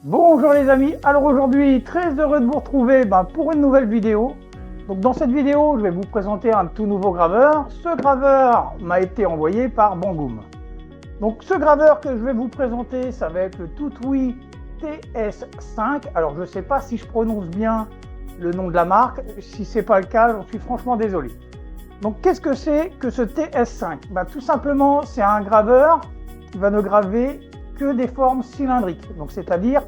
Bonjour les amis, alors aujourd'hui très heureux de vous retrouver pour une nouvelle vidéo. Donc dans cette vidéo je vais vous présenter un tout nouveau graveur. Ce graveur m'a été envoyé par Bangoom. Donc ce graveur que je vais vous présenter, ça va être le Tutui TS5. Alors je ne sais pas si je prononce bien le nom de la marque, si c'est pas le cas j'en suis franchement désolé. Donc qu'est-ce que c'est que ce TS5? Tout simplement c'est un graveur qui va ne graver que des formes cylindriques, donc c'est-à-dire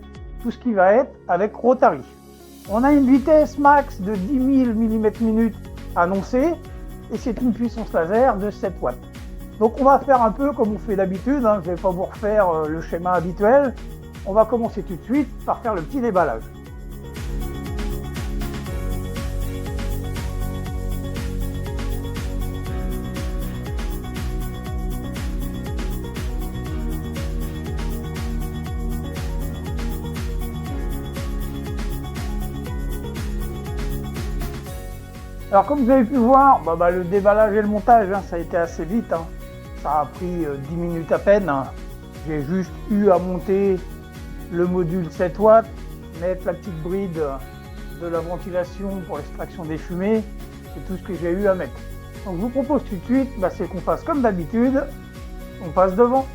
tout ce qui va être avec Rotary. On a une vitesse max de 10 000 mm/min annoncée et c'est une puissance laser de 7 watts. Donc on va faire un peu comme on fait d'habitude, je ne vais pas vous refaire le schéma habituel. On va commencer tout de suite par faire le petit déballage. Alors comme vous avez pu voir, le déballage et le montage, ça a été assez vite. Ça a pris 10 minutes à peine. J'ai juste eu à monter le module 7 watts, mettre la petite bride de la ventilation pour l'extraction des fumées. C'est tout ce que j'ai eu à mettre. Donc je vous propose tout de suite, c'est qu'on fasse comme d'habitude. On passe devant.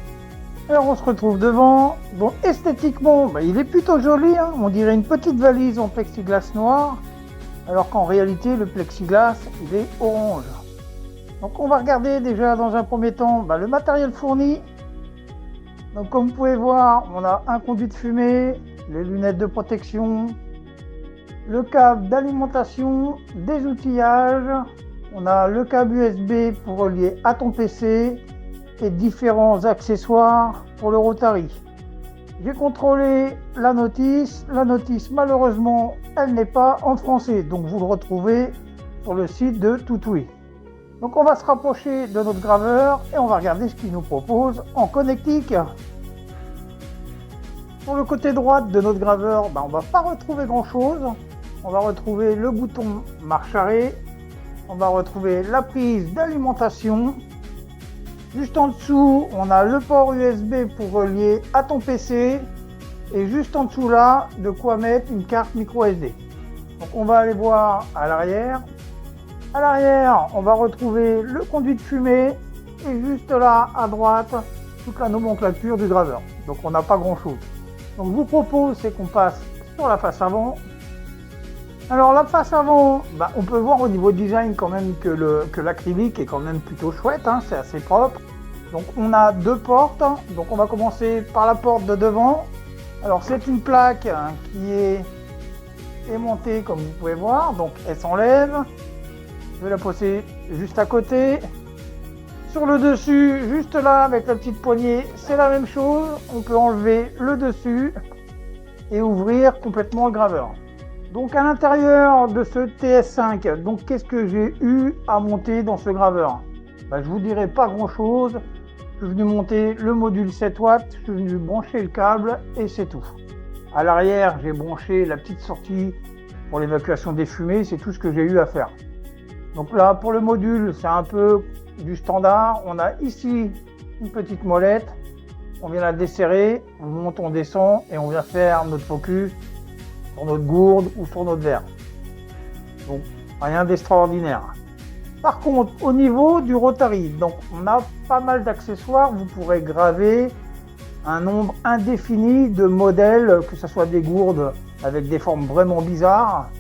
Alors on se retrouve devant. Bon, esthétiquement, il est plutôt joli. On dirait une petite valise en plexiglas noir. Alors qu'en réalité le plexiglas il est orange. Donc on va regarder déjà dans un premier temps le matériel fourni. Donc comme vous pouvez voir, on a un conduit de fumée, les lunettes de protection, le câble d'alimentation, des outillages, on a le câble USB pour relier à ton PC et différents accessoires pour le Rotary. J'ai contrôlé la notice malheureusement elle n'est pas en français, donc vous le retrouvez sur le site de Tutui. Donc on va se rapprocher de notre graveur et on va regarder ce qu'il nous propose en connectique. Sur le côté droit de notre graveur, on va pas retrouver grand chose. On va retrouver le bouton marche arrêt, on va retrouver la prise d'alimentation. Juste en dessous, on a le port USB pour relier à ton PC. Et juste en dessous là, de quoi mettre une carte micro SD. Donc on va aller voir à l'arrière. À l'arrière, on va retrouver le conduit de fumée. Et juste là, à droite, toute la nomenclature du graveur. Donc on n'a pas grand chose. Donc je vous propose, c'est qu'on passe sur la face avant. Alors la face avant, on peut voir au niveau design quand même que l'acrylique est quand même plutôt chouette, c'est assez propre. Donc on a deux portes, donc on va commencer par la porte de devant. Alors c'est une plaque qui est aimantée comme vous pouvez voir, donc elle s'enlève. Je vais la poser juste à côté. Sur le dessus, juste là avec la petite poignée, c'est la même chose. On peut enlever le dessus et ouvrir complètement le graveur. Donc à l'intérieur de ce TS5, donc qu'est-ce que j'ai eu à monter dans ce graveur? Je vous dirai pas grand chose. Je suis venu monter le module 7 watts, je suis venu brancher le câble et c'est tout. À l'arrière, j'ai branché la petite sortie pour l'évacuation des fumées, c'est tout ce que j'ai eu à faire. Donc là, pour le module, c'est un peu du standard. On a ici une petite molette, on vient la desserrer, on monte, on descend et on vient faire notre focus sur notre gourde ou sur notre verre. Donc rien d'extraordinaire. Par contre, au niveau du Rotary, donc on a pas mal d'accessoires. Vous pourrez graver un nombre indéfini de modèles, que ce soit des gourdes avec des formes vraiment bizarres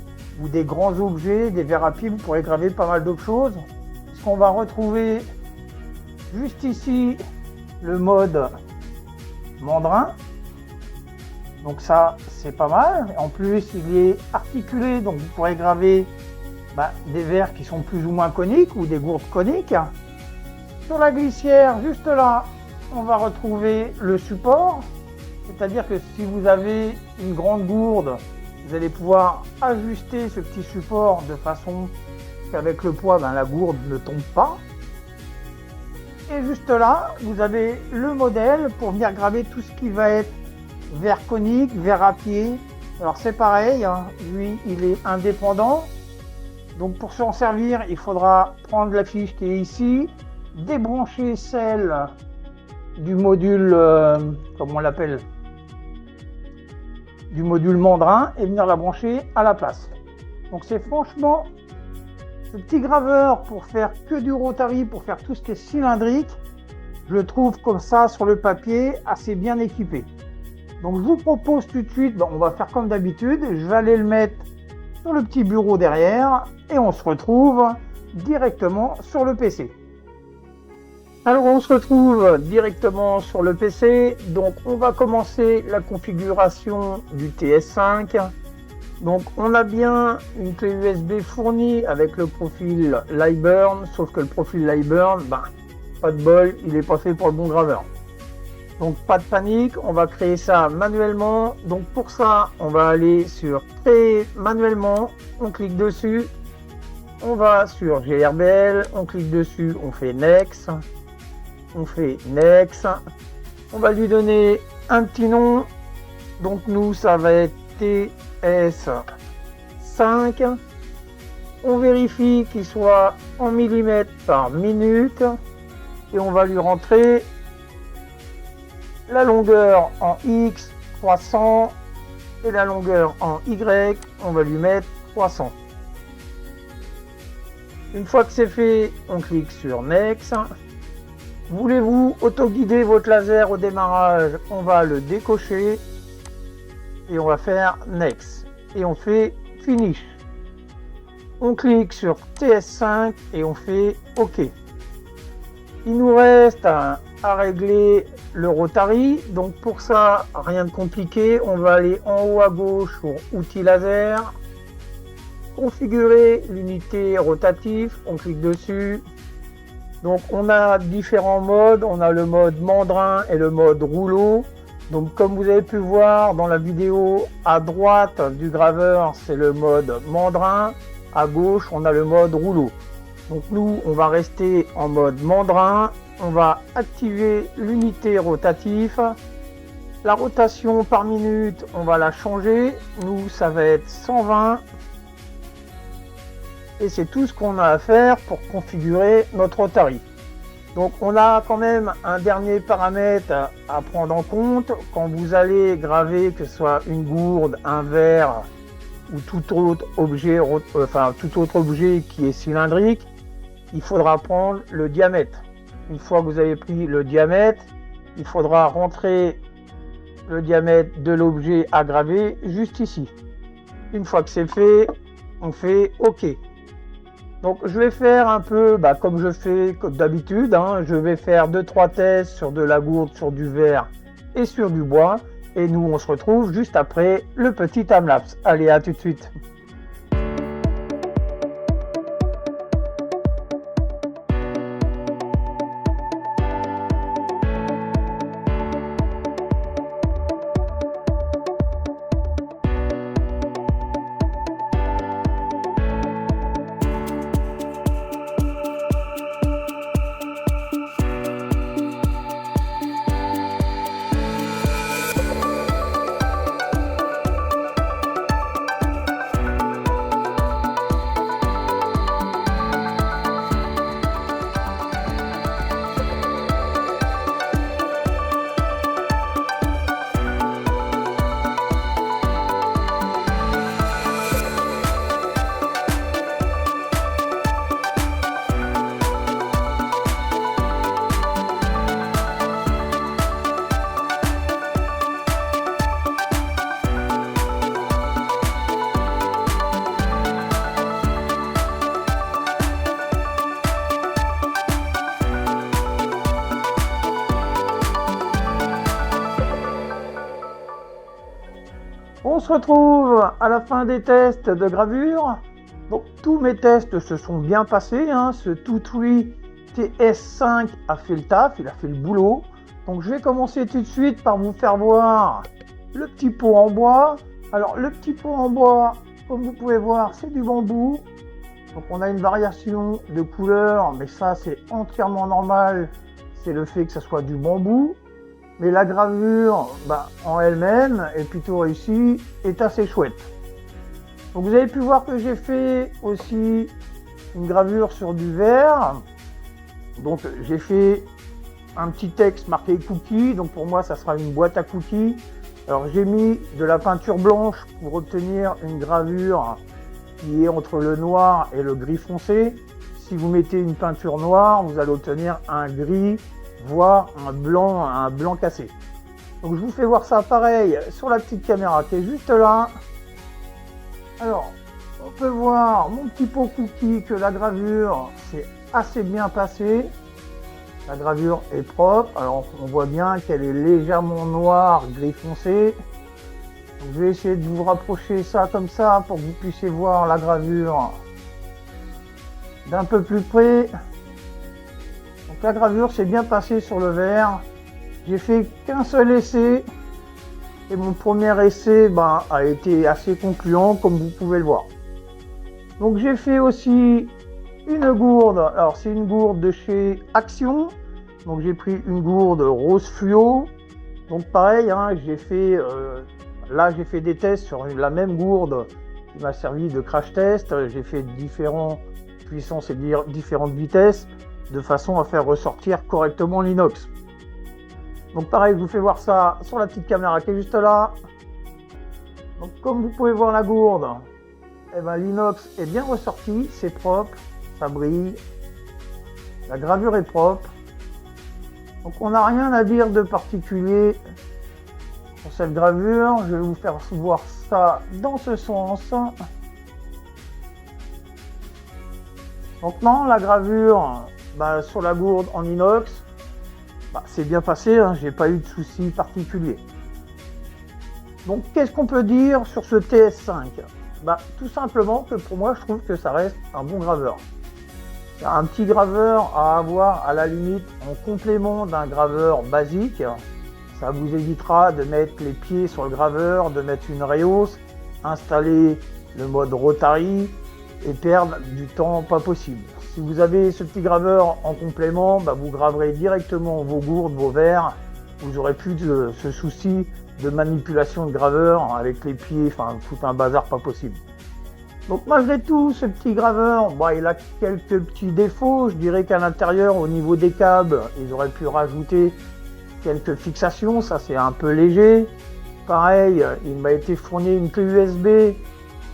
ou des grands objets, des verres à pied. Vous pourrez graver pas mal d'autres choses. Ce qu'on va retrouver juste ici, le mode mandrin. Donc ça, c'est pas mal. En plus, il est articulé, donc vous pourrez graver des verres qui sont plus ou moins coniques ou des gourdes coniques. Sur la glissière, juste là, on va retrouver le support. C'est-à-dire que si vous avez une grande gourde, vous allez pouvoir ajuster ce petit support de façon qu'avec le poids, la gourde ne tombe pas. Et juste là, vous avez le modèle pour venir graver tout ce qui va être verre conique, verre à pied. Alors c'est pareil, lui il est indépendant. Donc pour s'en servir, il faudra prendre la fiche qui est ici, débrancher celle du module, comment on l'appelle, du module mandrin et venir la brancher à la place. Donc c'est franchement ce petit graveur pour faire que du rotary, pour faire tout ce qui est cylindrique, je le trouve comme ça sur le papier assez bien équipé. Donc je vous propose tout de suite, on va faire comme d'habitude, je vais aller le mettre sur le petit bureau derrière et on se retrouve directement sur le PC. Alors on se retrouve directement sur le PC, donc on va commencer la configuration du TS5. Donc on a bien une clé USB fournie avec le profil Liburn, sauf que le profil Liburn, pas de bol, il n'est pas fait pour le bon graveur. Donc pas de panique, on va créer ça manuellement. Donc pour ça, on va aller sur créer manuellement, on clique dessus, on va sur GRBL, on clique dessus, on fait Next. On fait Next, on va lui donner un petit nom, donc nous ça va être TS5, on vérifie qu'il soit en millimètres par minute et on va lui rentrer la longueur en X 300 et la longueur en Y, on va lui mettre 300. Une fois que c'est fait, on clique sur Next. Voulez-vous auto-guider votre laser au démarrage? On va le décocher et on va faire Next. Et on fait Finish. On clique sur TS5 et on fait OK. Il nous reste à régler le rotary. Donc pour ça, rien de compliqué. On va aller en haut à gauche sur Outils laser. Configurer l'unité rotative. On clique dessus. Donc on a différents modes, on a le mode mandrin et le mode rouleau. Donc comme vous avez pu voir dans la vidéo, à droite du graveur c'est le mode mandrin, à gauche on a le mode rouleau. Donc nous on va rester en mode mandrin, on va activer l'unité rotative. La rotation par minute on va la changer, nous ça va être 120. Et c'est tout ce qu'on a à faire pour configurer notre rotary. Donc on a quand même un dernier paramètre à prendre en compte. Quand vous allez graver, que ce soit une gourde, un verre ou tout autre objet qui est cylindrique, il faudra prendre le diamètre. Une fois que vous avez pris le diamètre, il faudra rentrer le diamètre de l'objet à graver juste ici. Une fois que c'est fait, on fait OK. Donc je vais faire un peu comme je fais d'habitude, je vais faire 2-3 tests sur de la gourde, sur du verre et sur du bois. Et nous on se retrouve juste après le petit timelapse. Allez, à tout de suite. On se retrouve à la fin des tests de gravure. Donc tous mes tests se sont bien passés. Ce Two-Tree TS5 a fait le taf, il a fait le boulot. Donc je vais commencer tout de suite par vous faire voir le petit pot en bois. Alors le petit pot en bois, comme vous pouvez voir, c'est du bambou. Donc on a une variation de couleur, mais ça c'est entièrement normal. C'est le fait que ça soit du bambou. Mais la gravure en elle-même est plutôt réussie, est assez chouette. Donc vous avez pu voir que j'ai fait aussi une gravure sur du verre. Donc j'ai fait un petit texte marqué cookie, donc pour moi ça sera une boîte à cookies. Alors j'ai mis de la peinture blanche pour obtenir une gravure qui est entre le noir et le gris foncé. Si vous mettez une peinture noire, vous allez obtenir un gris, voire un blanc cassé. Donc je vous fais voir ça pareil sur la petite caméra qui est juste là. Alors, on peut voir mon petit pot cookie que la gravure s'est assez bien passée. La gravure est propre. Alors on voit bien qu'elle est légèrement noire, gris foncé. Donc, je vais essayer de vous rapprocher ça comme ça pour que vous puissiez voir la gravure d'un peu plus près. Donc la gravure s'est bien passée sur le verre. J'ai fait qu'un seul essai. Et mon premier essai a été assez concluant comme vous pouvez le voir. Donc j'ai fait aussi une gourde. Alors c'est une gourde de chez Action. Donc j'ai pris une gourde rose fluo. Donc pareil, j'ai fait des tests sur la même gourde qui m'a servi de crash test. J'ai fait différentes puissances et différentes vitesses de façon à faire ressortir correctement l'inox. Donc pareil, je vous fais voir ça sur la petite caméra qui est juste là. Donc comme vous pouvez voir la gourde, l'inox est bien ressorti, c'est propre, ça brille. La gravure est propre. Donc on n'a rien à dire de particulier sur cette gravure. Je vais vous faire voir ça dans ce sens. Donc non, la gravure sur la gourde en inox, c'est bien passé, j'ai pas eu de soucis particuliers. Donc qu'est-ce qu'on peut dire sur ce TS5 ? Tout simplement que pour moi je trouve que ça reste un bon graveur. C'est un petit graveur à avoir à la limite en complément d'un graveur basique. Ça vous évitera de mettre les pieds sur le graveur, de mettre une réhausse, installer le mode Rotary et perdre du temps pas possible. Si vous avez ce petit graveur en complément, vous graverez directement vos gourdes, vos verres. Vous n'aurez plus ce souci de manipulation de graveur avec les pieds, tout un bazar pas possible. Donc malgré tout, ce petit graveur, il a quelques petits défauts. Je dirais qu'à l'intérieur, au niveau des câbles, ils auraient pu rajouter quelques fixations. Ça, c'est un peu léger. Pareil, il m'a été fourni une clé USB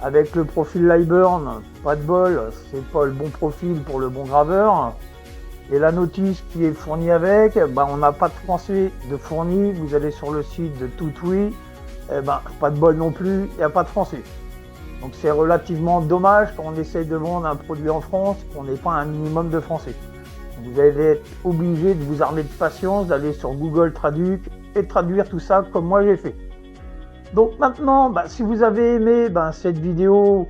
avec le profil Liburn. Pas de bol, c'est pas le bon profil pour le bon graveur. Et la notice qui est fournie avec, on n'a pas de français de fourni. Vous allez sur le site de Toutui, pas de bol non plus, il n'y a pas de français. Donc c'est relativement dommage quand on essaye de vendre un produit en France qu'on n'ait pas un minimum de français. Vous allez être obligé de vous armer de patience, d'aller sur Google Traduc et de traduire tout ça comme moi j'ai fait. Donc maintenant, si vous avez aimé cette vidéo,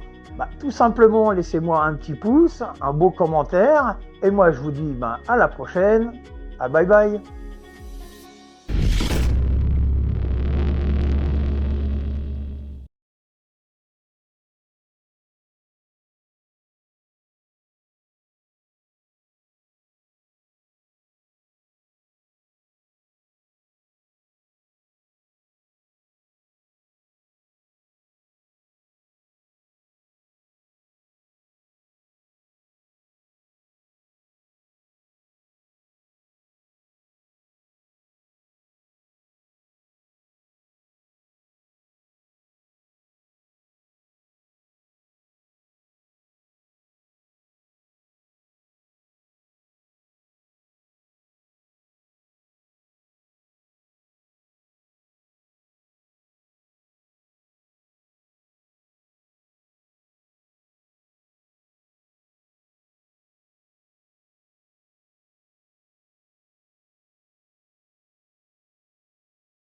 tout simplement laissez-moi un petit pouce, un beau commentaire. Et moi je vous dis à la prochaine. Bye bye.